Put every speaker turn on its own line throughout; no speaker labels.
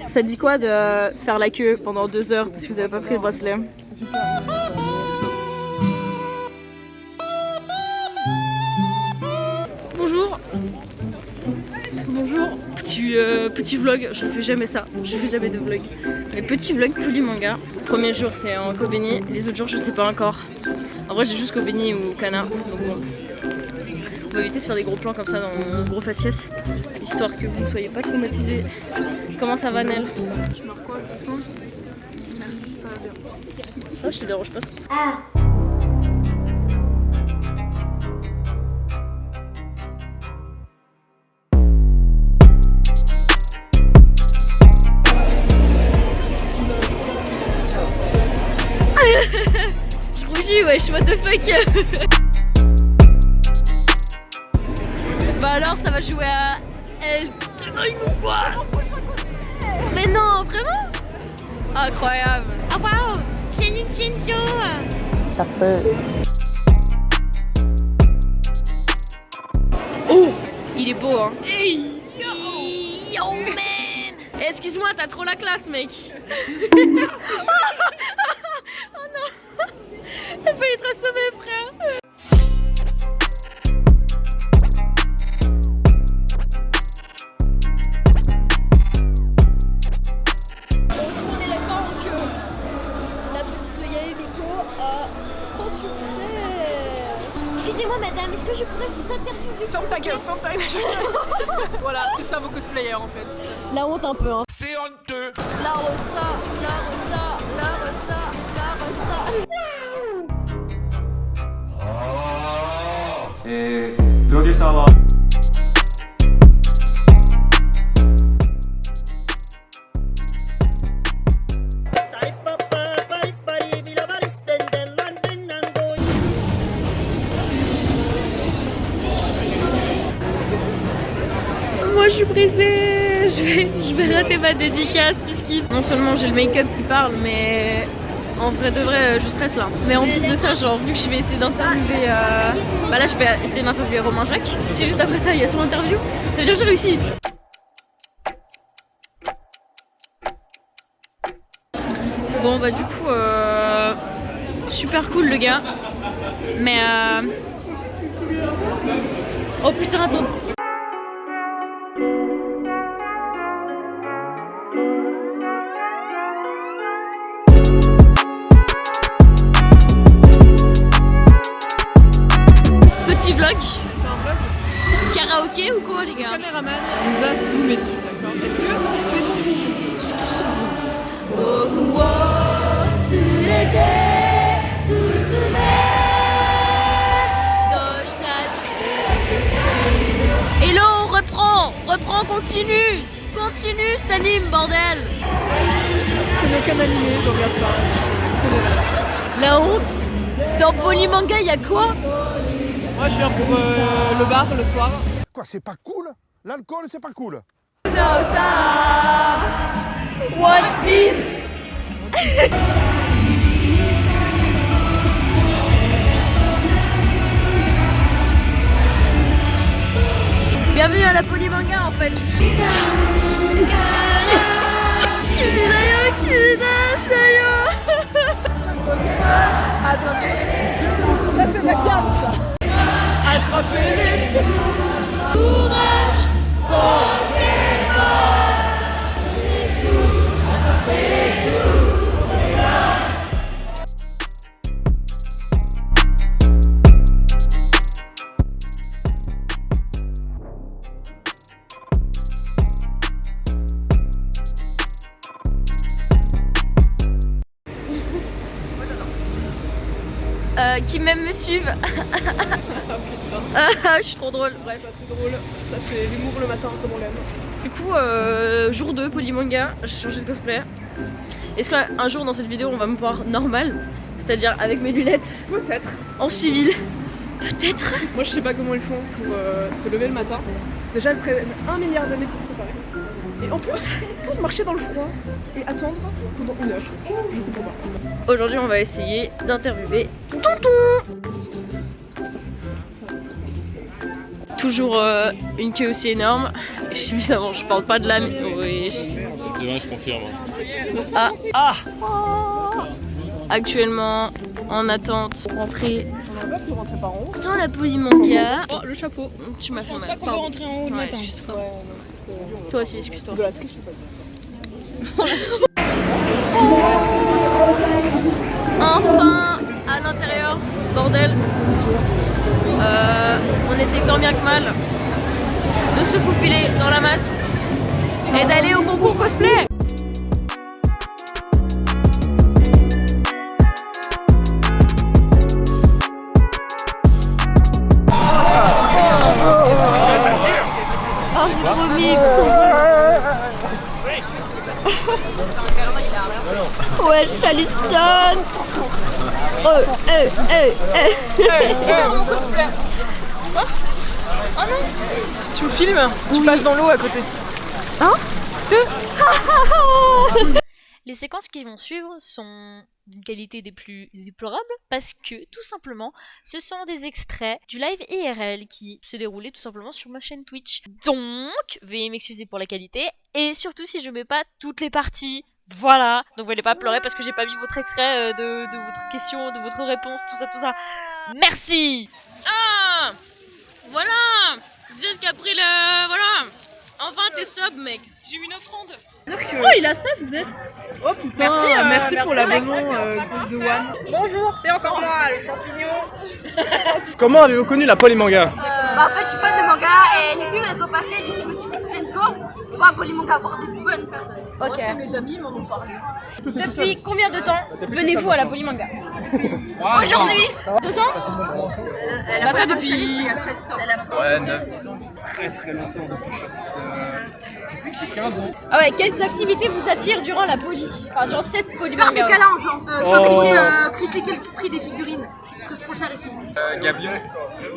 Ça dit quoi de faire la queue pendant 2 heures parce que vous avez pas pris le bracelet? Bonjour. Bonjour. Petit vlog, je fais jamais ça, je fais jamais de vlog. Mais petit vlog Polymanga. Premier jour c'est en Kobeni, les autres jours je sais pas encore. En vrai j'ai juste Kobeni ou Kana, donc bon. On va éviter de faire des gros plans comme ça dans mon gros faciès, histoire que vous ne soyez pas traumatisés. Comment ça va Nel?
Je marque quoi? 2 secondes? Merci, ça va bien.
Ah, je te dérange pas. Je rougis, wesh, what the fuck. Bah alors, ça va jouer à El Ring ou quoi? Mais non, vraiment? Incroyable. Ah waouh, c'est Nintendo. T'as peur. Oh, il est beau hein. Hey, yo man. Excuse-moi, t'as trop la classe mec. Oh non. Elle failli être assommée frère. Est-ce qu'on est d'accord que la petite Yaemiko a trop succès?
Excusez-moi madame, est-ce que je pourrais vous interviewer?
Ferme ta gueule, ferme ta gueule. Voilà, c'est ça vos cosplayers en fait.
La honte un peu hein.
C'est honteux.
La rosta, la rosta, la rosta, la rosta.
プロデューサーは
Moi je suis pressée, je vais rater ma dédicace puisqu'il... Non seulement j'ai le make-up qui parle mais en vrai de vrai je stresse là. Mais en plus de ça genre vu que je vais essayer d'interviewer... Bah là je vais essayer d'interviewer Romain Jacques. Si juste après ça il y a son interview, ça veut dire que j'ai réussi. Bon bah du coup super cool le gars. Mais oh putain attends. Petit vlog.
C'est un vlog.
Karaoké ou quoi les
Le
gars?
caméraman nous a zoomé dessus, d'accord? Est-ce que c'est
Hello, reprends, continue cet anime, bordel.
Je connais aucun animé, je regarde pas.
La honte. Dans Polymanga, y a quoi?
Moi je viens pour le bar le soir.
Quoi, c'est pas cool? L'alcool, c'est pas cool.
One Piece. Bienvenue à la Polymanga en fait.
Ça c'est ma carte ça. Attrapez-les.
Qui même me suivent. Je suis trop drôle, bref.
Ça c'est drôle, ça c'est l'humour le matin comme on l'aime.
Du coup, jour 2, Polymanga, j'ai changé de cosplay. Est-ce qu'un jour dans cette vidéo on va me voir normal? C'est-à-dire avec mes lunettes,
Peut-être.
en civil? Peut-être.
Moi je sais pas comment ils font pour se lever le matin. Déjà elles prennent 1 milliard d'années pour se préparer. Et en plus, pour marcher dans le froid et attendre pendant 1 heure. Je comprends pas.
Aujourd'hui on va essayer d'interviewer Tonton. Toujours une queue aussi énorme. Je Évidemment, je parle pas de l'âme. Oui.
C'est vrai, je confirme.
Ah. Actuellement, en attente pour rentrer dans la Polymanga. Oh, le chapeau. Tu m'as fait mal. Je pense pas qu'on peut rentrer en haut le matin. Excuse-toi.
Ouais, non,
Toi aussi, excuse-toi.
de la triche, je sais pas.
Enfin, à l'intérieur, bordel. On essaie tant bien que mal de se faufiler dans la masse et d'aller au concours cosplay. Oh, c'est trop mix. Ouais, Chalison.
Oh non. Tu me filmes? Tu passes dans l'eau à côté.
Hein?
Les séquences qui vont suivre sont d'une qualité des plus déplorables parce que, tout simplement, ce sont des extraits du live IRL qui se déroulait tout simplement sur ma chaîne Twitch. Donc, veuillez m'excuser pour la qualité et surtout si je mets pas toutes les parties. Voilà, donc vous n'allez pas pleurer parce que j'ai pas mis votre extrait de votre question, de votre réponse, tout ça. Merci.
Ah, voilà. Dis ce qu'a pris le... Voilà. Enfin, t'es sub, mec.
J'ai eu une offrande.
Oh, il a ça, vous êtes...
Oh putain, merci pour l'abonnement de One.
Bonjour, c'est encore moi, le champignon.
Comment avez-vous connu la Polymanga?
En fait, je suis fan de manga et les pubs elles sont passées, du coup je me suis dit let's go, on va à Polymanga voir de bonnes personnes. Moi, c'est mes amis m'en ont parlé.
Depuis combien de temps venez-vous à la Polymanga?
Aujourd'hui
2 ans?
Elle a fait depuis il y a 7 ans.
Ouais, 9 ans. Très très longtemps depuis que j'ai 15 ans.
Ah ouais, quelles activités vous attirent durant la poly? Enfin, durant cette
Faire
Polymanga.
des câlins aux gens, critiquer le prix des figurines, parce que c'est trop cher ici.
Gabion, qui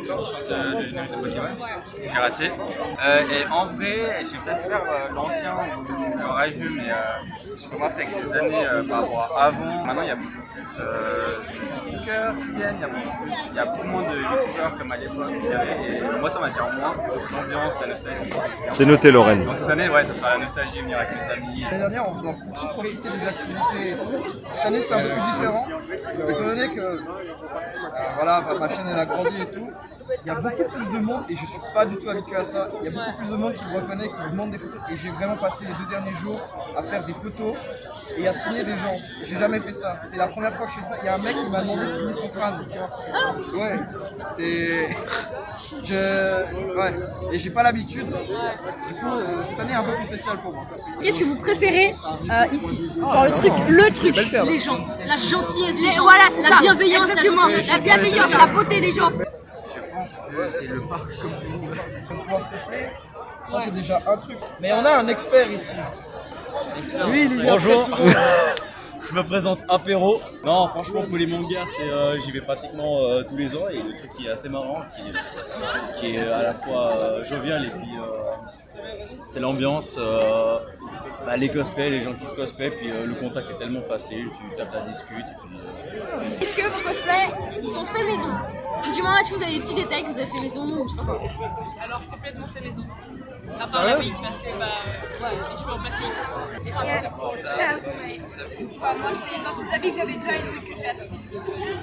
chante le générique de Pokémon, j'ai raté. Et en vrai, je vais peut-être faire l'ancien ou le rageux, mais je commence avec les années par rapport à avant. Maintenant, il y a beaucoup plus de TikTokers qui viennent, il y a beaucoup moins de YouTubeurs comme à l'époque, je dirais. Et moi, ça m'attire moins, parce que c'est l'ambiance, la nostalgie.
C'est noté, Lorraine.
Donc cette année, ouais, ça sera la nostalgie, venir avec mes amis.
L'année dernière, on a beaucoup profité des activités et tout. Cette année, c'est un peu plus différent, étant donné que voilà, ma chaîne elle a grandi et tout. Il y a beaucoup plus de monde et je suis pas du tout habitué à ça. Il y a beaucoup plus de monde qui me reconnaît, qui me demande des photos. Et j'ai vraiment passé les 2 derniers jours à faire des photos et à signer des gens. J'ai jamais fait ça. C'est la première fois que je fais ça. Il y a un mec qui m'a demandé de signer son crâne. Ouais, c'est... Ouais, et j'ai pas l'habitude. Du coup, cette année est un peu plus spéciale pour moi.
Qu'est-ce que vous préférez ici? Genre le truc.
Les gens, la gentillesse des gens, voilà, c'est la bienveillance, la bienveillance, la beauté des gens.
Je pense que c'est le parc comme tout le monde.
Pour pouvoir se cosplayer, ça c'est déjà un truc. Mais on a un expert ici. Lui, il y a
Bonjour. Je me présente Apéro. Non, franchement, Polymanga, j'y vais pratiquement tous les ans et le truc qui est assez marrant, qui est à la fois jovial et puis c'est l'ambiance, les cosplays, les gens qui se cosplayent, puis le contact est tellement facile, tu tapes la discute.
Est-ce que vos cosplays, ils sont faits maison? Ou du moins, est-ce que vous avez des petits détails que vous avez fait maison ou je sais pas quoi?
Alors complètement fait maison. À part la wig parce que les cheveux en plastique. Moi c'est dans ces habits que j'avais déjà une wig que j'ai acheté.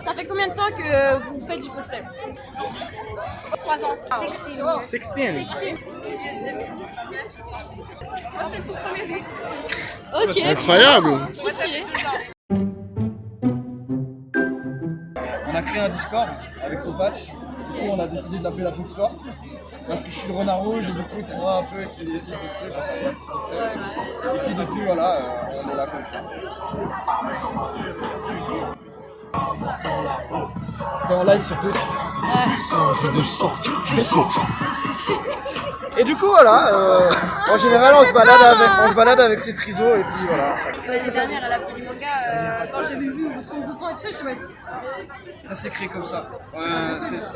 Ça fait combien de temps que vous faites du cosplay?
3 ans.
16.
Milieu 2019.
Moi c'est le tout premier jour.
Ok.
C'est incroyable.
Trop stylé.
On a créé un Discord avec son patch. Du coup, on a décidé de l'appeler la Foxcore. Parce que je suis le renard rouge et du coup, c'est moi un peu qui décide des trucs. Et puis depuis, voilà, on est là comme ça. T'es en live sur Twitch.
Je vais sortir du saut.
Et du coup, voilà, en général, on se balade avec ses trisos et puis voilà.
L'année dernière à la Polymanga, quand j'ai vu votre regroupement et tout ça, je me suis
Ça s'est créé comme ça.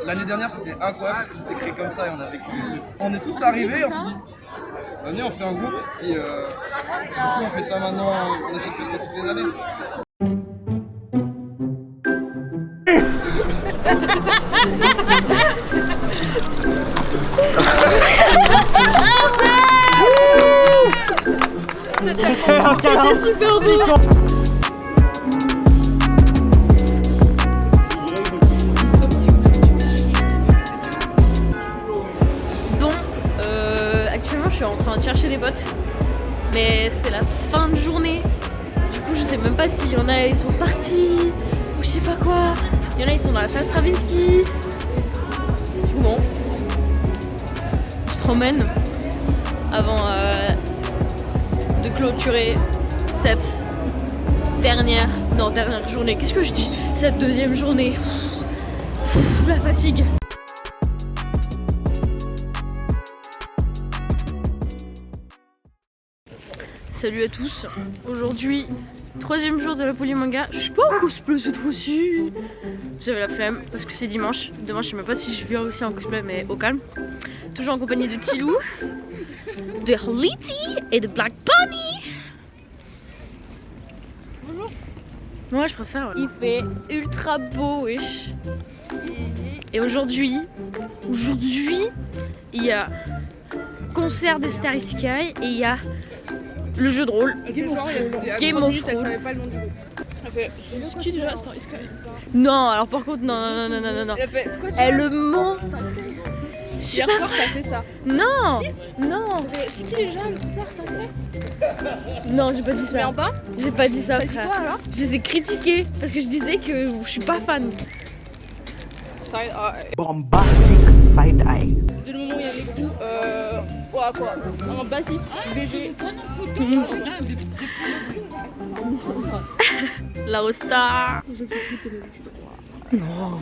L'année dernière, c'était incroyable parce que c'était créé comme ça et on a vécu des trucs. On est tous arrivés et on s'est dit, venez, on fait un groupe. Et du coup, on fait ça maintenant, on essaie de faire ça toutes les années.
en train de chercher les potes. Mais c'est la fin de journée. Du coup, je sais même pas s'il y en a, ils sont partis ou je sais pas quoi. Il y en a, ils sont dans la salle Stravinsky. Du coup, bon. Je promène avant de clôturer cette dernière journée. Qu'est-ce que je dis? Cette deuxième journée. La fatigue. Salut à tous. Aujourd'hui, troisième jour de la Polymanga. Je suis pas en cosplay cette fois-ci. J'avais la flemme parce que c'est dimanche. Demain, je sais même pas si je viens aussi en cosplay, mais au calme. Toujours en compagnie de Tilou, de Holiti et de Black Bunny. Bonjour. Moi, je préfère. Il fait ultra beau, wesh. Et aujourd'hui, il y a concert de Starry Sky et il y a le jeu de rôle Game of Thrones.
Elle fait c'est qui déjà Starry Sky?
Non, alors par contre, non.
Elle a fait Squad.
Elle le ment.
Starry Sky. Hier soir, t'as fait ça.
Non,
si.
Non.
C'est qui déjà le concert Starry Sky?
Non, j'ai pas dit ça.
Pas
j'ai pas dit ça,
frère. Dit quoi alors?
Je les ai critiqués parce que je disais que je suis pas fan.
Side eye.
Bombastic side eye.
Dès le moment où il y a les coups, quoi un bassiste, VG.
La Rosta.
Je peux plus comme d'habitude.
Non.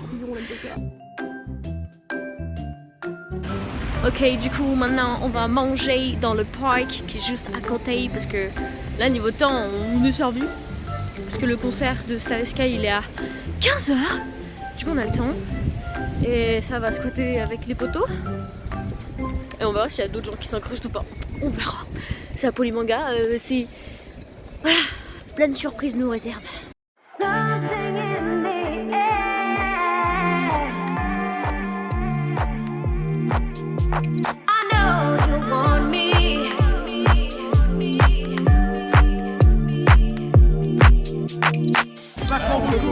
Ok, du coup maintenant on va manger dans le parc qui est juste à côté parce que là niveau temps on est servi. Parce que le concert de Starry Sky il est à 15h. Du coup on a le temps. Et ça va squatter avec les poteaux. Et on verra s'il y a d'autres gens qui s'incrustent ou pas. On verra. C'est la Polymanga, c'est... Voilà, plein de surprises nous réservent.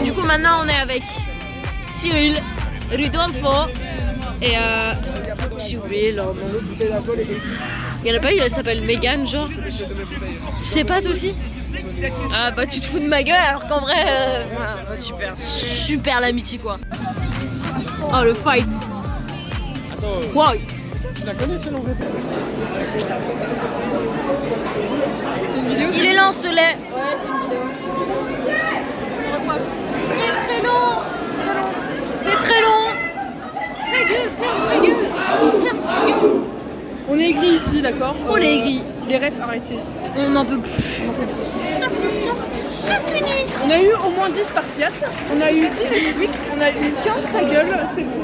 Du coup maintenant on est avec Cyril, Rudolfo et j'ai oublié leur nom. Il y en a pas une, elle s'appelle Megan genre. Tu sais pas toi aussi? Ah bah tu te fous de ma gueule alors qu'en vrai bah, super l'amitié quoi. Oh le fight. White.
Tu la connais c'est l'anglais? C'est une vidéo?
Il est là en soleil.
Ouais c'est une vidéo.
Très long. C'est très long. Ta gueule, ferme ta gueule.
On est aigris ici, d'accord?
On est aigris.
Les refs, arrêtez.
On n'en peut plus. C'est fini.
On a eu au moins 10 spartiates, on a eu 10 Nesquik, on a eu 15 ta gueule, c'est bon.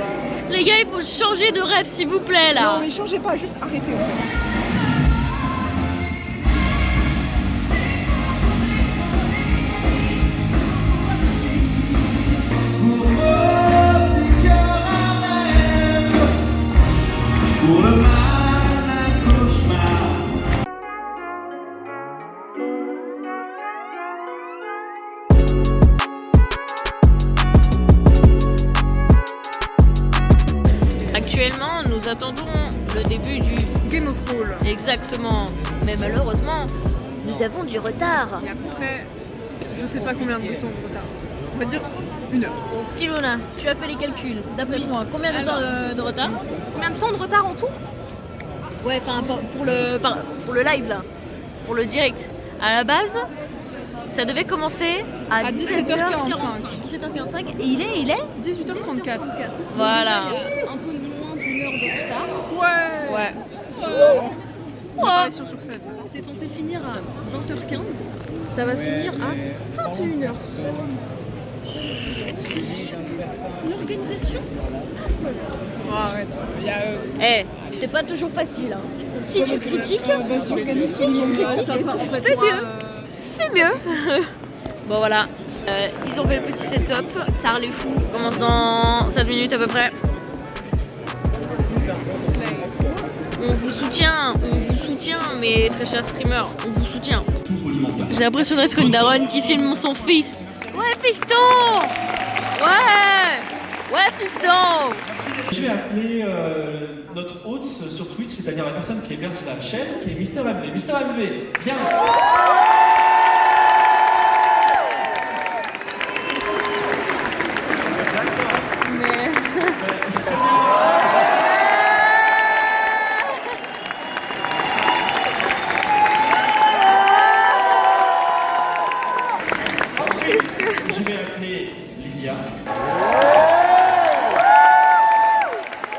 Les gars, il faut changer de rêve s'il vous plaît là.
Non mais changez pas, juste arrêtez en fait.
Actuellement, nous attendons le début du
Game of Thrones.
Exactement. Mais malheureusement, nous avons du retard.
Et après, je sais pas combien de temps de retard. On va dire 1 heure.
Tilona, tu as fait les calculs. D'après toi, combien de temps de retard?
Combien de temps de retard en tout?
Ouais, enfin pour le live là, pour le direct. À la base, ça devait commencer à
17h45.
17h45 et il est
18h34.
Voilà.
Un peu moins d'une heure de retard.
Ouais.
Sur scène. C'est censé finir à 20h15. Ça va finir à 21h. L'organisation pas folle.
Arrête.
C'est pas toujours facile. Hein. Si tu critiques, fais mieux. Bon voilà, ils ont fait le petit setup. Tard les fous, commence dans 7 minutes à peu près. On vous soutient, mes très chers streamers, on vous soutient. J'ai l'impression d'être une daronne qui filme son fils. Ouais, fiston! Ouais, fiston!
Je vais appeler notre hôte sur Twitch, c'est-à-dire la personne qui héberge la chaîne, qui est Mister MV. Mister MV, viens. Je vais appeler Lydia.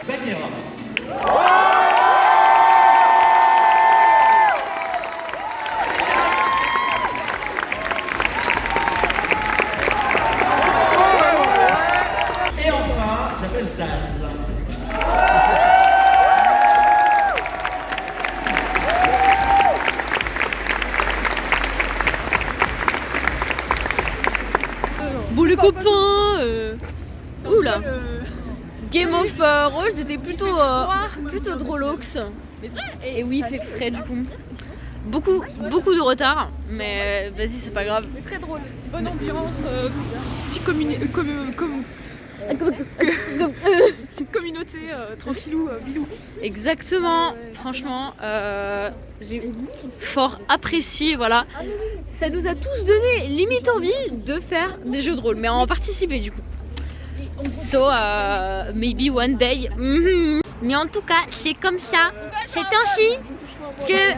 Bagheera. Et enfin, j'appelle Daz.
Bon les copains oula Game of Thrones c'était plutôt drôlox. Et oui il fait frais du coup. Beaucoup de retard, mais vas-y c'est pas grave.
Mais très drôle, bonne ambiance, petite communauté tranquillou, bilou.
Exactement, franchement j'ai fort apprécié, voilà. Ça nous a tous donné limite envie de faire des jeux de rôle, mais on va participer du coup. So maybe one day. Mais en tout cas c'est comme ça, c'est ainsi que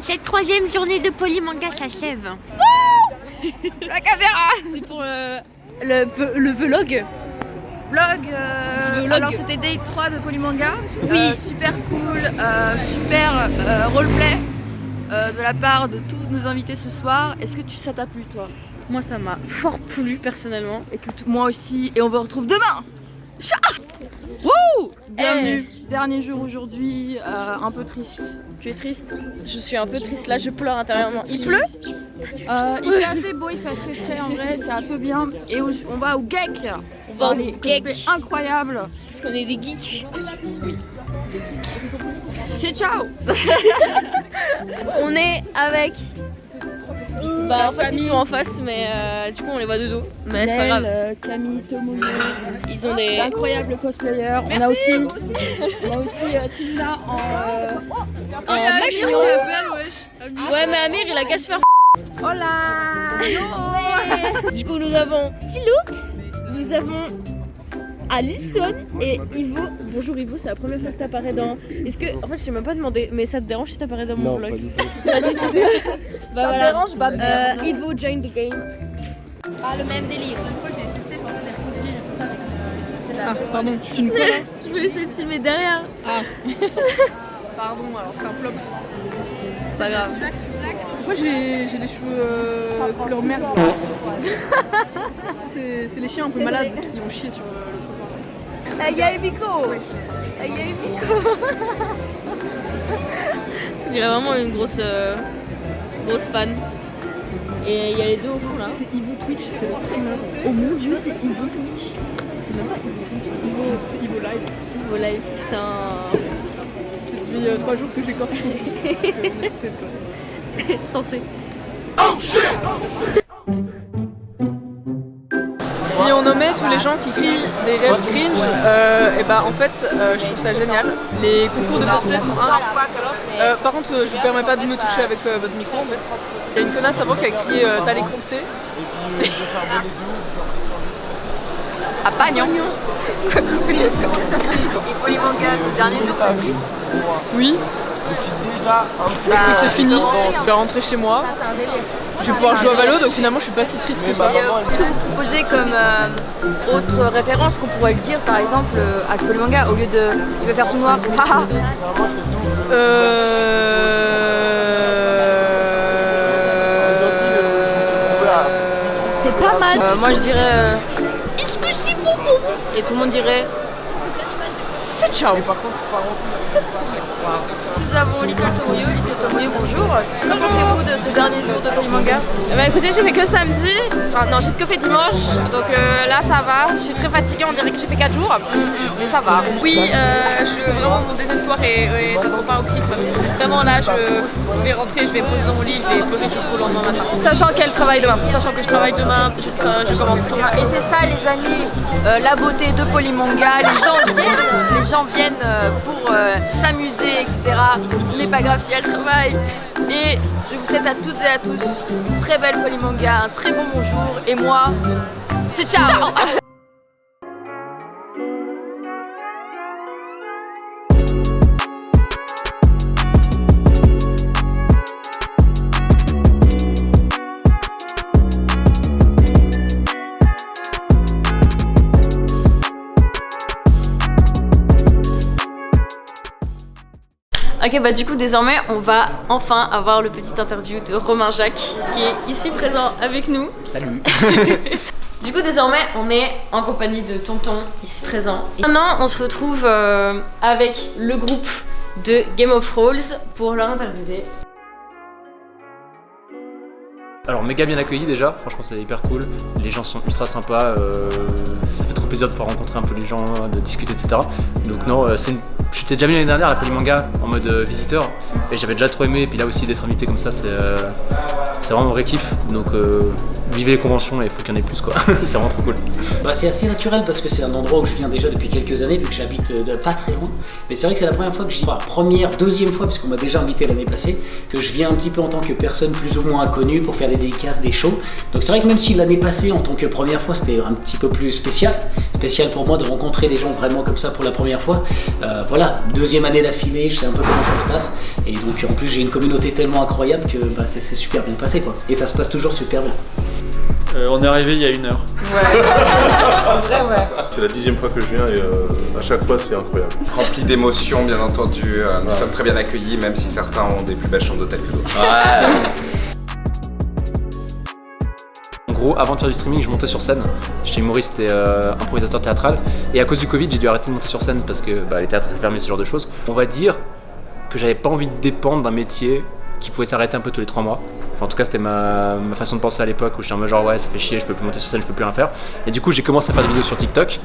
cette 3e journée de Polymanga s'achève.
La caméra.
C'est pour le vlog.
Vlog,
Vlog.
alors c'était Day 3 de Polymanga.
Oui.
Super cool, super roleplay de la part de tous nos invités ce soir. Est-ce que ça t'a plu toi?
Moi ça m'a fort plu personnellement.
Écoute, moi aussi, et on vous retrouve demain. Wouh! Bienvenue, dernier jour aujourd'hui, un peu triste. Tu es triste?
Je suis un peu triste là, je pleure intérieurement. Il pleut?
Il fait assez beau, il fait assez frais en vrai, c'est un peu bien. Et on va au GEC.
On va au GEC.
Incroyable.
Parce qu'on est des geeks.
Oui, des geeks. C'est ciao.
On est avec... Bah en fait
Camille.
ils sont en face mais du coup on les voit de dos. Mais c'est pas grave.
Camille, Tomoyo.
Ils ont des...
Incroyables cosplayers. On a aussi Tina en
mèche. Ouais mais Amir il a qu'à se faire.
Hola.
Du coup nous avons Tilux, nous avons Alison et Ivo. Bonjour Ivo, c'est la première fois que t'apparais dans... Est-ce que... En fait je t'ai même pas demandé, mais ça te dérange si t'apparais dans mon vlog? Non, pas du tout. Bah
Ça
voilà.
me dérange pas.
Ivo join the game.
Pas le même délire. Une fois j'ai testé, je faisais des reconduire et tout ça avec le...
Ah pardon, tu filmes quoi là?
Je voulais essayer de filmer derrière.
Ah pardon, alors c'est un flop.
C'est pas grave.
Pourquoi j'ai des cheveux couleur merde? C'est les chiens un peu malades qui ont chié sur le trottoir.
Aïe aïe Miko. Aïe aïe Miko. Je dirais vraiment une grosse fan. Et il y a les deux au fond là.
C'est Ivo Twitch, c'est le streamer.
Oh mon dieu, c'est Ivo Twitch. C'est même pas Ivo Twitch,
C'est Ivo Live.
Ivo Live, putain.
Depuis 3 jours que j'écorche son jeu. On est censé le pote.
Censé.
Si on nommait tous les gens qui crient des rêves cringe, et bah en fait je trouve ça génial. Les concours de cosplay sont par contre je vous permets pas de me toucher avec votre micro en fait. Il y a une connasse avant qui a crié t'as les croquetés.
À Pagnon. Et Polymanga, c'est le dernier jour, t'es triste?
Oui. Parce que c'est fini, je vais rentrer chez moi. Je vais pouvoir jouer à Valo, donc finalement je suis pas si triste que ça.
Est-ce que vous proposez comme autre référence qu'on pourrait le dire par exemple à ce Polymanga au lieu de il veut faire tout noir? Haha.
C'est pas mal.
Moi je dirais est-ce que c'est bon pour vous? Et tout le monde dirait
c'est ciao.
Nous avons Little Tomoyo, bonjour. Que pensez-vous de ce dernier jour de Polymanga?
Bah écoutez, j'ai fait que samedi, enfin non, j'ai que fait dimanche, donc là ça va. Je suis très fatiguée, on dirait que j'ai fait 4 jours, mais ça va.
Oui, je suis vraiment mon désespoir soir et d'un son paroxysme. Vraiment là, je vais rentrer, je vais me poser dans mon lit, je vais pleurer jusqu'au lendemain matin. Sachant qu'elle travaille demain, sachant que je travaille demain, je commence tôt.
Et c'est ça les amis, la beauté de Polymanga, les gens viennent pour s'amuser, etc. Ce n'est pas grave si elles travaillent. Et je vous souhaite à toutes et à tous une très belle Polymanga, un très bon bonjour. Et moi, c'est ciao.
Ok, bah du coup désormais on va enfin avoir le petit interview de Romain Jacques qui est ici présent avec nous.
Salut.
Du coup désormais on est en compagnie de Tonton ici présent. Et maintenant on se retrouve avec le groupe de Game of Thrones pour leur interviewer.
Alors méga bien accueilli déjà, franchement c'est hyper cool, les gens sont ultra sympas, ça fait trop plaisir de pouvoir rencontrer un peu les gens, de discuter etc. Donc non, j'étais déjà venu l'année dernière à la Polymanga en mode visiteur et j'avais déjà trop aimé, et puis là aussi d'être invité comme ça c'est vraiment un vrai kiff, donc vivez les conventions et il faut qu'il y en ait plus quoi, c'est vraiment trop cool.
Bah, c'est assez naturel parce que c'est un endroit où je viens déjà depuis quelques années vu que j'habite pas très loin, mais c'est vrai que c'est la première fois que deuxième fois parce qu'on m'a déjà invité l'année passée, que je viens un petit peu en tant que personne plus ou moins inconnue pour faire des dédicaces, des shows. Donc c'est vrai que même si l'année passée en tant que première fois c'était un petit peu plus spécial pour moi de rencontrer les gens vraiment comme ça pour la première fois, voilà, deuxième année d'affilée, je sais un peu comment ça se passe et donc en plus j'ai une communauté tellement incroyable que bah, c'est super bien passé quoi, et ça se passe toujours super bien.
On est arrivé il y a 1 heure.
Ouais. En vrai, ouais.
C'est la 10e fois que je viens et à chaque fois c'est incroyable.
Rempli d'émotions bien entendu, nous sommes très bien accueillis même si certains ont des plus belles chambres d'hôtel que d'autres. Ouais.
En gros, avant de faire du streaming, je montais sur scène. J'étais humoriste et improvisateur théâtral. Et à cause du Covid, j'ai dû arrêter de monter sur scène parce que les théâtres étaient fermés, ce genre de choses. On va dire que j'avais pas envie de dépendre d'un métier qui pouvait s'arrêter un peu tous les 3 mois. Enfin, en tout cas, c'était ma façon de penser à l'époque où j'étais en mode genre ouais, ça fait chier, je peux plus monter sur scène, je peux plus rien faire. Et du coup, j'ai commencé à faire des vidéos sur TikTok.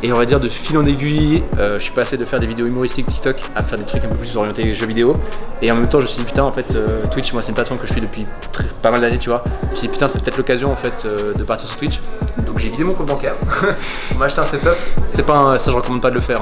Et on va dire de fil en aiguille, je suis passé de faire des vidéos humoristiques TikTok à faire des trucs un peu plus orientés jeux vidéo. Et en même temps, je me suis dit putain, en fait, Twitch, moi, c'est une plateforme que je suis depuis pas mal d'années, tu vois. Je me suis dit putain, c'est peut-être l'occasion en fait de partir sur Twitch. Donc j'ai vidé mon compte bancaire. On m'a acheté un setup. C'est pas ça, je recommande pas de le faire.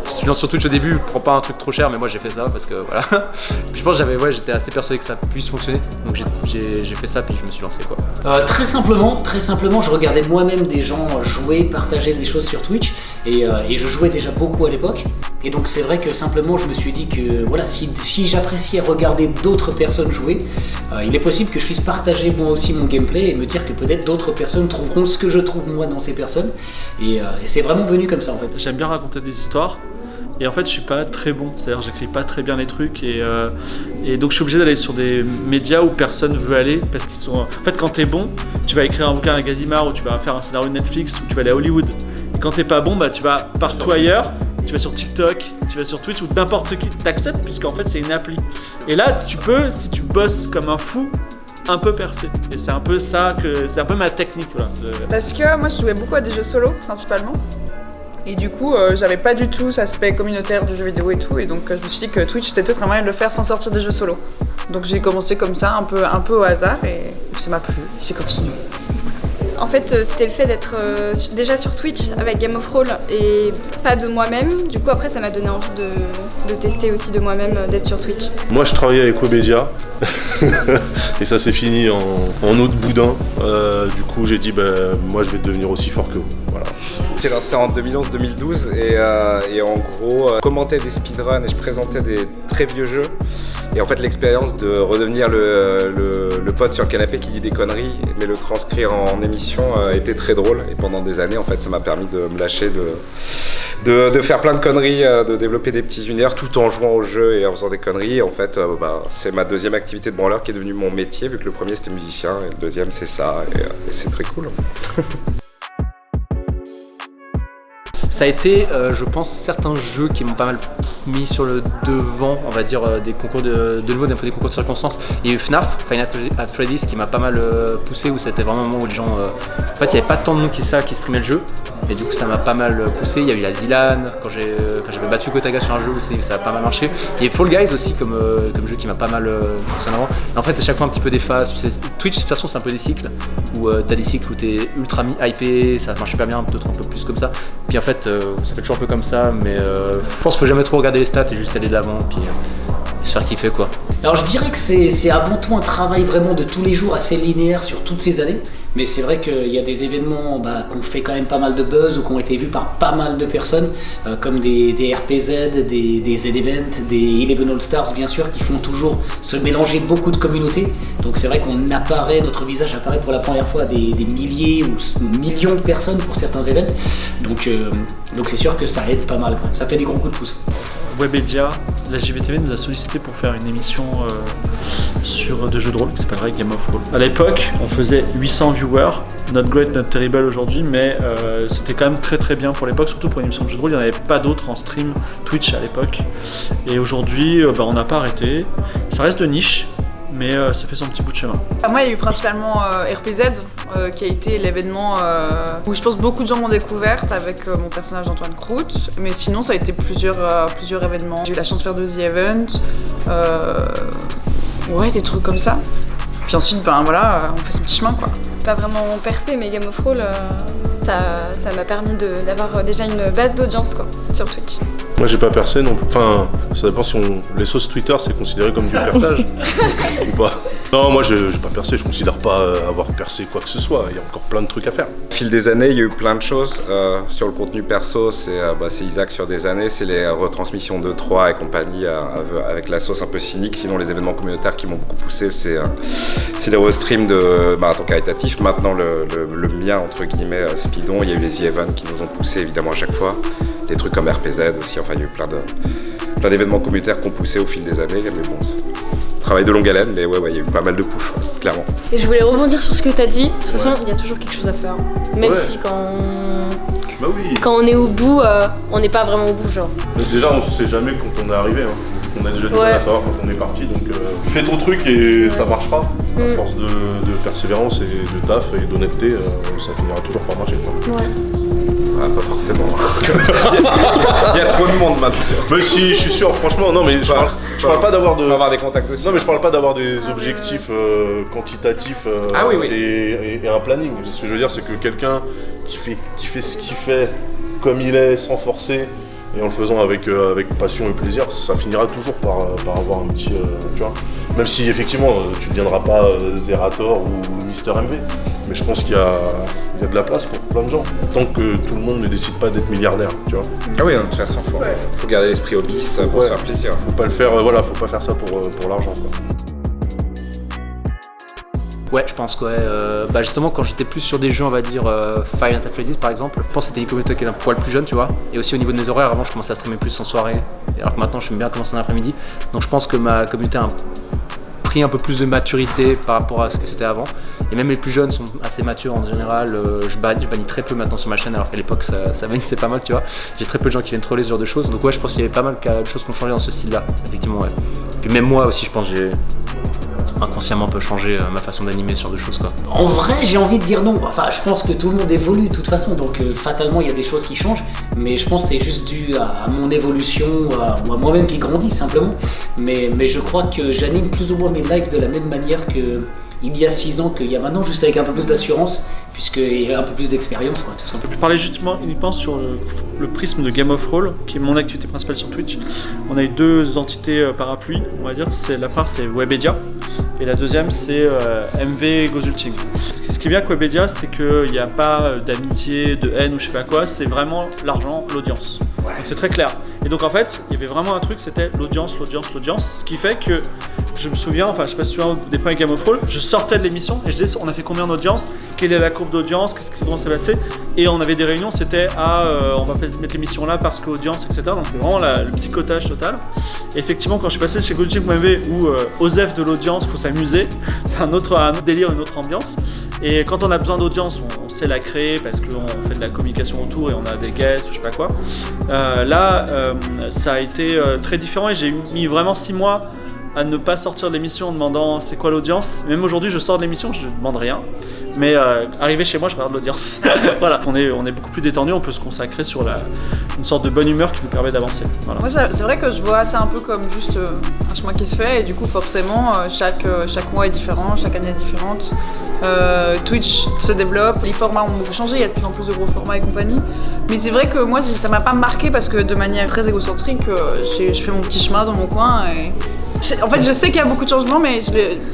Si tu lances sur Twitch au début, prends pas un truc trop cher, mais moi j'ai fait ça parce que voilà. Puis je pense que j'étais assez persuadé que ça puisse fonctionner. Donc j'ai fait ça puis je me suis lancé quoi.
Très simplement, je regardais moi-même des gens jouer, partager des choses sur Twitch et je jouais déjà beaucoup à l'époque. Et donc c'est vrai que simplement je me suis dit que voilà, si j'appréciais regarder d'autres personnes jouer, il est possible que je puisse partager moi aussi mon gameplay et me dire que peut-être d'autres personnes trouveront ce que je trouve moi dans ces personnes. Et c'est vraiment venu comme ça en fait. J'aime
bien raconter des histoires. Et en fait, je suis pas très bon, c'est-à-dire j'écris pas très bien les trucs et donc je suis obligé d'aller sur des médias où personne veut aller parce qu'ils sont. En fait, quand t'es bon, tu vas écrire un bouquin à Gallimard ou tu vas faire un scénario de Netflix ou tu vas aller à Hollywood. Et quand t'es pas bon, bah tu vas partout ailleurs. Tu vas sur TikTok, tu vas sur Twitch ou n'importe qui t'accepte puisqu'en fait c'est une appli. Et là, tu peux, si tu bosses comme un fou, un peu percer. Et c'est un peu ça c'est un peu ma technique voilà.
Parce que moi, je jouais beaucoup à des jeux solo principalement. Et du coup, j'avais pas du tout cet aspect communautaire du jeu vidéo et tout, et donc je me suis dit que Twitch c'était peut-être un moyen de le faire sans sortir des jeux solo. Donc j'ai commencé comme ça, un peu au hasard, et ça m'a plu, j'ai continué.
En fait, c'était le fait d'être déjà sur Twitch avec Game of Thrones et pas de moi-même. Du coup, après, ça m'a donné envie de tester aussi de moi-même, d'être sur Twitch.
Moi, je travaillais avec Webedia et ça s'est fini en eau de boudin. Du coup, j'ai dit, moi, je vais devenir aussi fort que vous. Voilà.
J'ai lancé en 2011-2012 et en gros, je commentais des speedruns et je présentais des très vieux jeux. Et en fait, l'expérience de redevenir le pote sur le canapé qui dit des conneries, mais le transcrire en émission était très drôle. Et pendant des années, en fait, ça m'a permis de me lâcher, de faire plein de conneries, de développer des petits univers tout en jouant au jeu et en faisant des conneries. Et en fait, c'est ma deuxième activité de branleur qui est devenue mon métier, vu que le premier c'était musicien et le deuxième c'est ça. Et c'est très cool.
Ça a été, je pense, certains jeux qui m'ont pas mal mis sur le devant, on va dire, des concours de nouveau, d'un peu des concours de circonstances. Il y a eu FNAF, Final Fantasy at Freddy's, qui m'a pas mal poussé, où c'était vraiment un moment où les gens... en fait, il n'y avait pas tant de monde qui streamait le jeu. Et du coup, ça m'a pas mal poussé. Il y a eu la Zilan, quand j'avais battu Gotaga sur un jeu aussi, ça a pas mal marché. Il y a Fall Guys aussi comme jeu qui m'a pas mal poussé en avant. Et en fait, c'est chaque fois un petit peu des phases. Twitch, de toute façon, c'est un peu des cycles où t'as des cycles où t'es ultra hypé, ça marche super bien, d'autres un peu plus comme ça. Puis en fait, ça fait toujours un peu comme ça, mais je pense qu'il faut jamais trop regarder les stats et juste aller de l'avant, puis se faire kiffer quoi.
Alors je dirais que c'est avant tout un travail vraiment de tous les jours assez linéaire sur toutes ces années, mais c'est vrai qu'il y a des événements qu'on fait quand même pas mal de buzz ou qui ont été vus par pas mal de personnes, comme des RPZ, des Z-Event, des 11 All Stars bien sûr, qui font toujours se mélanger beaucoup de communautés. Donc c'est vrai notre visage apparaît pour la première fois à des milliers ou millions de personnes pour certains événements. Donc c'est sûr que ça aide pas mal quand même, ça fait des gros coups de pouce.
Webedia, la JVTV nous a sollicité pour faire une émission de jeux de rôle qui s'appellerait Game of Roll. À l'époque, on faisait 800 viewers, not great, not terrible aujourd'hui, mais c'était quand même très très bien pour l'époque, surtout pour une émission de jeux de rôle. Il n'y en avait pas d'autres en stream Twitch à l'époque. Et aujourd'hui, on n'a pas arrêté. Ça reste de niche, mais ça fait son petit bout de chemin.
Moi, il y a eu principalement RPZ, qui a été l'événement où je pense beaucoup de gens m'ont découverte avec mon personnage d'Antoine Croûte, mais sinon ça a été plusieurs événements. J'ai eu la chance de faire 2 The Event, des trucs comme ça. Puis ensuite, on fait son petit chemin quoi.
Pas vraiment percé, mais Game of Roll, ça m'a permis d'avoir déjà une base d'audience quoi, sur Twitch.
Moi j'ai pas percé non plus. Enfin, ça dépend si les sauces Twitter c'est considéré comme du perçage ou pas. Non, moi j'ai pas percé, je considère pas avoir percé quoi que ce soit, il y a encore plein de trucs à faire.
Au fil des années, il y a eu plein de choses. Sur le contenu perso, c'est Isaac sur des années, c'est les retransmissions de 3 et compagnie avec la sauce un peu cynique. Sinon les événements communautaires qui m'ont beaucoup poussé, c'est les restreams de marathon caritatif. Maintenant le mien entre guillemets Speedon, il y a eu les The Events qui nous ont poussé évidemment à chaque fois. Des trucs comme RPZ aussi, enfin il y a eu plein d'événements communautaires qui ont poussé au fil des années, mais bon, c'est un travail de longue haleine, mais ouais, il y a eu pas mal de push, clairement.
Et je voulais rebondir sur ce que tu as dit, de toute façon il y a toujours quelque chose à faire, même si quand on est au bout, on n'est pas vraiment au bout genre.
Mais déjà on sait jamais quand on est arrivé, on a déjà du mal à savoir quand on est parti, donc fais ton truc et ça marchera. À force de persévérance et de taf et d'honnêteté, ça finira toujours par marcher.
Pas forcément. Il y a trop de monde maintenant.
Mais si, je suis sûr, franchement, non mais je parle pas d'avoir
des contacts aussi.
Non mais je parle pas d'avoir des objectifs quantitatifs et un planning. Ce que je veux dire c'est que quelqu'un qui fait ce qu'il fait comme il est, sans forcer, et en le faisant avec passion et plaisir, ça finira toujours par avoir un petit, tu vois. Même si effectivement tu ne deviendras pas Zerator ou Mister MV, mais je pense qu'il y a de la place pour plein de gens, tant que tout le monde ne décide pas d'être milliardaire, tu vois.
Ah oui, de toute façon, faut garder l'esprit hobbyiste pour se faire plaisir.
Faut pas le faire, faut pas faire ça pour l'argent, quoi.
Ouais, je pense que justement quand j'étais plus sur des jeux, on va dire Fire and Freddy's par exemple, je pense que c'était une communauté qui était un poil plus jeune, tu vois. Et aussi au niveau de mes horaires, avant je commençais à streamer plus en soirée, alors que maintenant je suis bien commencer en après-midi. Donc je pense que ma communauté a pris un peu plus de maturité par rapport à ce que c'était avant. Et même les plus jeunes sont assez matures en général. Je bannis très peu maintenant sur ma chaîne, alors qu'à l'époque ça bannissait pas mal, tu vois. J'ai très peu de gens qui viennent troller ce genre de choses. Donc ouais, je pense qu'il y avait pas mal de choses qui ont changé dans ce style-là, effectivement, ouais. Puis même moi aussi, je pense que j'ai inconsciemment un peu changé ma façon d'animer sur deux choses quoi.
En vrai, j'ai envie de dire non. Enfin, je pense que tout le monde évolue de toute façon, donc fatalement il y a des choses qui changent, mais je pense que c'est juste dû à mon évolution ou à moi-même qui grandis simplement. Mais je crois que j'anime plus ou moins mes lives de la même manière que il y a 6 ans qu'il y a maintenant, juste avec un peu plus d'assurance, puisqu'il y a un peu plus d'expérience, quoi, tout simplement.
Je parlais justement uniquement sur le prisme de Game of Roll, qui est mon activité principale sur Twitch. On a eu 2 entités parapluies, on va dire. La première, c'est Webedia, et la deuxième, c'est MV Gozulting. Ce qui est bien avec Webedia, c'est qu'il n'y a pas d'amitié, de haine ou je sais pas quoi, c'est vraiment l'argent, l'audience. Donc c'est très clair. Et donc en fait, il y avait vraiment un truc, c'était l'audience, ce qui fait que je me souviens, enfin je sais pas si tu te souviens des premiers Game of Roll, je sortais de l'émission et je disais on a fait combien d'audience, quelle est la courbe d'audience, comment ça s'est passé, et on avait des réunions, c'était on va mettre l'émission là parce qu'audience, etc. Donc c'était vraiment le psychotage total. Et effectivement quand je suis passé chez Gojing.mv où OSEF de l'audience, faut s'amuser, c'est un autre délire, une autre ambiance. Et quand on a besoin d'audience, on sait la créer parce qu'on fait de la communication autour et on a des guests ou je sais pas quoi. Là, ça a été très différent et j'ai mis vraiment 6 mois à ne pas sortir de l'émission en demandant c'est quoi l'audience. Même aujourd'hui, je sors de l'émission, je ne demande rien. Mais arrivé chez moi, je regarde l'audience. Voilà, on est beaucoup plus détendu, on peut se consacrer sur une sorte de bonne humeur qui nous permet d'avancer. Voilà.
Moi, c'est vrai que je vois ça un peu comme juste un chemin qui se fait et du coup, forcément, chaque mois est différent, chaque année est différente. Twitch se développe, les formats ont beaucoup changé, il y a de plus en plus de gros formats et compagnie. Mais c'est vrai que moi, ça m'a pas marqué parce que de manière très égocentrique, je fais mon petit chemin dans mon coin. Et en fait, je sais qu'il y a beaucoup de changements, mais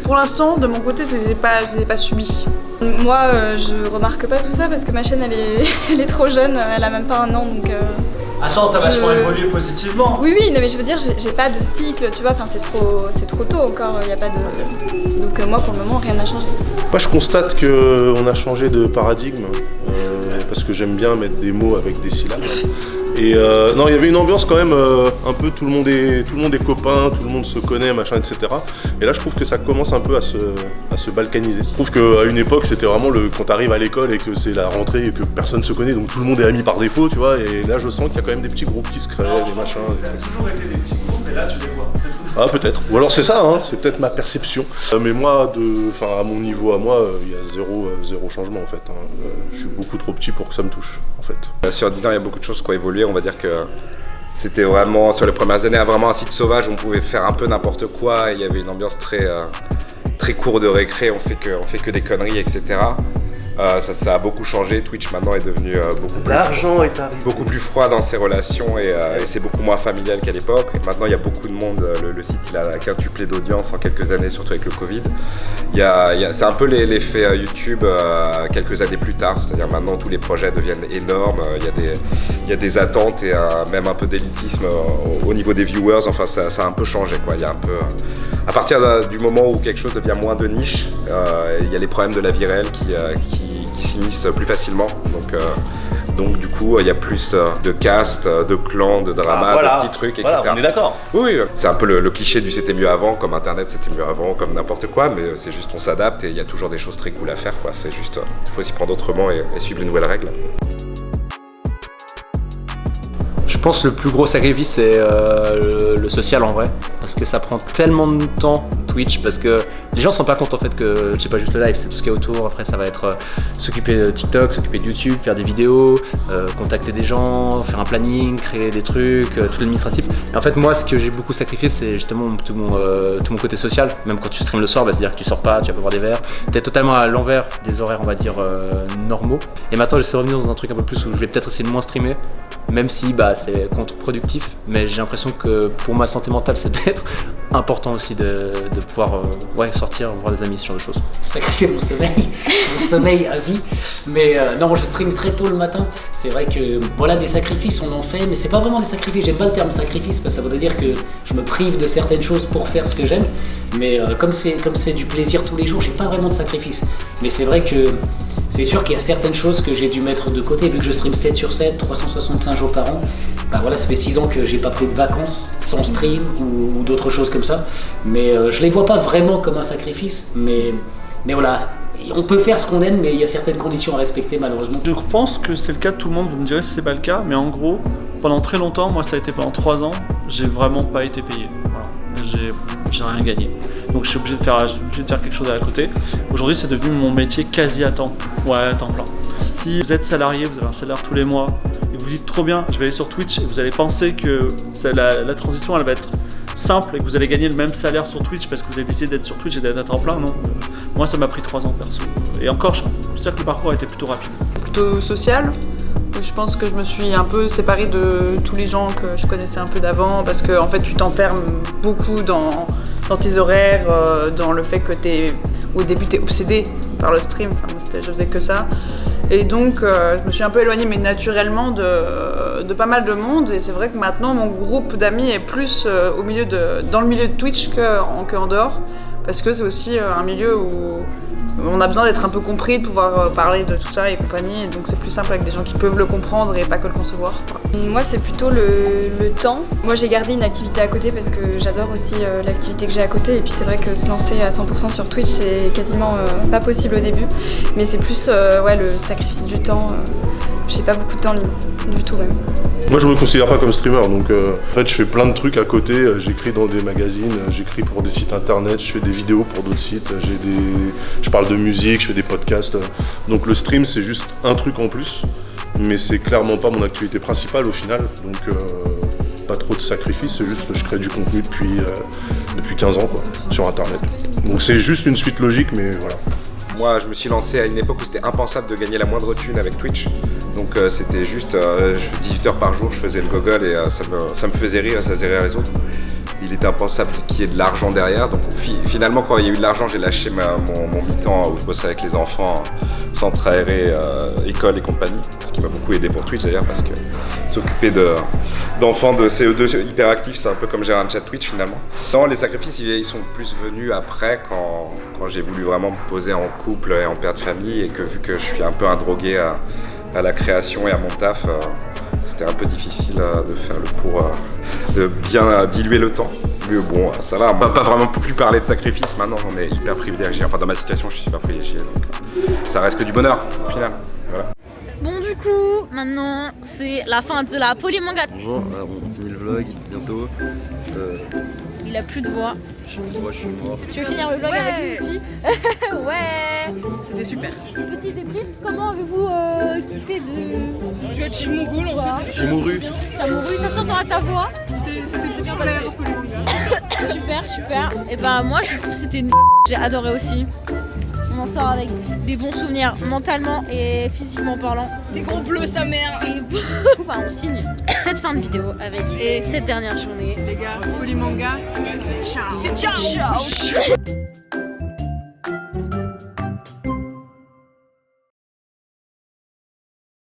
pour l'instant, de mon côté, je les ai pas subis.
Moi, je remarque pas tout ça parce que ma chaîne, elle est trop jeune, elle a même pas 1 an, donc...
Attends, t'as vachement évolué positivement.
Oui, non, mais je veux dire, j'ai pas de cycle, tu vois, enfin, c'est trop tôt encore, il y a pas de... Donc moi, pour le moment, rien n'a changé.
Moi, je constate qu'on a changé de paradigme, parce que j'aime bien mettre des mots avec des syllabes. Et non, il y avait une ambiance quand même un peu tout le monde est copain, tout le monde se connaît, machin, etc. Et là, je trouve que ça commence un peu à se balkaniser. Je trouve qu'à une époque, c'était vraiment quand t'arrives à l'école et que c'est la rentrée et que personne se connaît, donc tout le monde est ami par défaut, tu vois. Et là, je sens qu'il y a quand même des petits groupes qui se créent, des machins.
Ça a toujours été des petits groupes, mais là, tu les vois.
Ah, peut-être. Ou alors c'est ça, hein, c'est peut-être ma perception. Mais moi, à mon niveau à moi, il y a zéro changement en fait. Hein. Je suis beaucoup trop petit pour que ça me touche en fait.
Sur 10 ans, il y a beaucoup de choses qui ont évolué. On va dire que c'était vraiment, sur les premières années, vraiment un site sauvage où on pouvait faire un peu n'importe quoi. Il y avait une ambiance très court de récré, on fait que des conneries, etc. Ça a beaucoup changé. Twitch maintenant est devenu beaucoup plus froid dans ses relations et c'est beaucoup moins familial qu'à l'époque. Maintenant il y a beaucoup de monde, le site il a quintuplé d'audience en quelques années, surtout avec le Covid. C'est un peu l'effet YouTube quelques années plus tard, c'est-à-dire maintenant tous les projets deviennent énormes, il y a des attentes et même un peu d'élitisme au niveau des viewers, enfin ça a un peu changé quoi. Il y a un peu, à partir du moment où quelque chose devient moins de niche, il y a les problèmes de la vie réelle qui s'immiscent plus facilement. Donc du coup, il y a plus de cast, de clans, de drama, de petits trucs, etc.
Voilà, on est d'accord.
Oui, c'est un peu le cliché du c'était mieux avant, comme Internet c'était mieux avant, comme n'importe quoi, mais c'est juste on s'adapte et il y a toujours des choses très cool à faire, quoi. C'est juste, il faut s'y prendre autrement et suivre les nouvelles règles.
Je pense que le plus gros sacrifice c'est le social en vrai, parce que ça prend tellement de temps Twitch, parce que les gens se rendent pas compte en fait que c'est pas juste le live, c'est tout ce qu'il y a autour. Après ça va être s'occuper de TikTok, s'occuper de YouTube, faire des vidéos, contacter des gens, faire un planning, créer des trucs, tout l'administratif. Et en fait moi ce que j'ai beaucoup sacrifié c'est justement tout mon côté social. Même quand tu streams le soir, c'est-à-dire que tu sors pas, tu vas pas boire des verres, t'es totalement à l'envers des horaires on va dire normaux. Et maintenant j'essaie de revenir dans un truc un peu plus où je vais peut-être essayer de moins streamer, même si c'est contre-productif, mais j'ai l'impression que pour ma santé mentale c'est peut-être important aussi de pouvoir sortir, voir des amis, ce genre de choses.
Sacrifier mon sommeil à vie, mais non, je stream très tôt le matin. C'est vrai que voilà, des sacrifices on en fait, mais c'est pas vraiment des sacrifices, j'aime pas le terme sacrifice parce que ça voudrait dire que je me prive de certaines choses pour faire ce que j'aime, mais comme c'est du plaisir tous les jours, j'ai pas vraiment de sacrifice. Mais c'est vrai que c'est sûr qu'il y a certaines choses que j'ai dû mettre de côté, vu que je stream 7 sur 7, 365 jours par an. Bah voilà, ça fait 6 ans que j'ai pas pris de vacances sans stream ou d'autres choses comme ça. Mais je les vois pas vraiment comme un sacrifice, mais voilà. On peut faire ce qu'on aime, mais il y a certaines conditions à respecter malheureusement.
Je pense que c'est le cas de tout le monde, vous me direz si c'est pas le cas, mais en gros, pendant très longtemps, moi ça a été pendant 3 ans, j'ai vraiment pas été payé. Voilà. J'ai rien gagné. Donc je suis obligé de faire quelque chose à côté. Aujourd'hui c'est devenu mon métier quasi à temps. Ouais, à temps plein. Si vous êtes salarié, vous avez un salaire tous les mois, et vous dites trop bien, je vais aller sur Twitch, et vous allez penser que la transition elle va être simple et que vous allez gagner le même salaire sur Twitch parce que vous avez décidé d'être sur Twitch et d'être à temps plein, non. Moi ça m'a pris 3 ans perso. Et encore, je considère que le parcours a été plutôt rapide.
Plutôt social. Je pense que je me suis un peu séparée de tous les gens que je connaissais un peu d'avant parce que en fait tu t'enfermes beaucoup dans tes horaires, dans le fait que au début t'es obsédé par le stream, enfin moi je faisais que ça. Et donc je me suis un peu éloignée mais naturellement de pas mal de monde et c'est vrai que maintenant mon groupe d'amis est plus dans le milieu de Twitch qu'en dehors parce que c'est aussi un milieu où on a besoin d'être un peu compris, de pouvoir parler de tout ça et compagnie, et donc c'est plus simple avec des gens qui peuvent le comprendre et pas que le concevoir.
Moi c'est plutôt le temps. Moi j'ai gardé une activité à côté parce que j'adore aussi l'activité que j'ai à côté et puis c'est vrai que se lancer à 100% sur Twitch c'est quasiment pas possible au début, mais c'est plus le sacrifice du temps, j'ai pas beaucoup de temps libre. du tout même.
Moi je me considère pas comme streamer, donc en fait je fais plein de trucs à côté, j'écris dans des magazines, j'écris pour des sites internet, je fais des vidéos pour d'autres sites, je parle de musique, je fais des podcasts, donc le stream c'est juste un truc en plus, mais c'est clairement pas mon activité principale au final, donc pas trop de sacrifices, c'est juste que je crée du contenu depuis 15 ans quoi, sur internet. Donc c'est juste une suite logique, mais voilà.
Moi, je me suis lancé à une époque où c'était impensable de gagner la moindre thune avec Twitch. Donc c'était juste 18 heures par jour, je faisais le gogol et ça me faisait rire et ça faisait rire les autres. Il était impensable qu'il y ait de l'argent derrière. Donc finalement, quand il y a eu de l'argent, j'ai lâché mon mi-temps où je bossais avec les enfants, centre aéré, école et compagnie. Ce qui m'a beaucoup aidé pour Twitch d'ailleurs, parce que s'occuper d'enfants de CE2 hyperactifs, c'est un peu comme gérer un chat Twitch finalement. Non, les sacrifices, ils sont plus venus après quand j'ai voulu vraiment me poser en couple et en père de famille et que vu que je suis un peu un drogué à la création et à mon taf, c'était un peu difficile de faire le pour de bien diluer le temps. Mais bon, ça va, on va pas vraiment plus parler de sacrifices maintenant, on est hyper privilégié. Enfin, dans ma situation, je suis super privilégié, donc ça reste que du bonheur au final. Voilà.
Bon, du coup, maintenant, c'est la fin de la Polymanga.
Bonjour, on finit le vlog bientôt.
Il a plus de voix.
Je suis mort.
Tu veux finir le vlog avec nous aussi? Ouais.
C'était super.
Petit débrief, comment avez-vous kiffé de
jouer à Chimongol en fait?
J'ai mouru.
T'as mouru, ça s'entend à ta voix?
C'était super bien passé.
Super, super. Et bah moi je trouve que c'était j'ai adoré aussi. On en sort avec des bons souvenirs mentalement et physiquement parlant.
Des gros bleus sa mère.
Et du coup bah on signe cette fin de vidéo avec cette dernière journée.
Les gars, Polymanga, c'est ciao.
C'est ciao.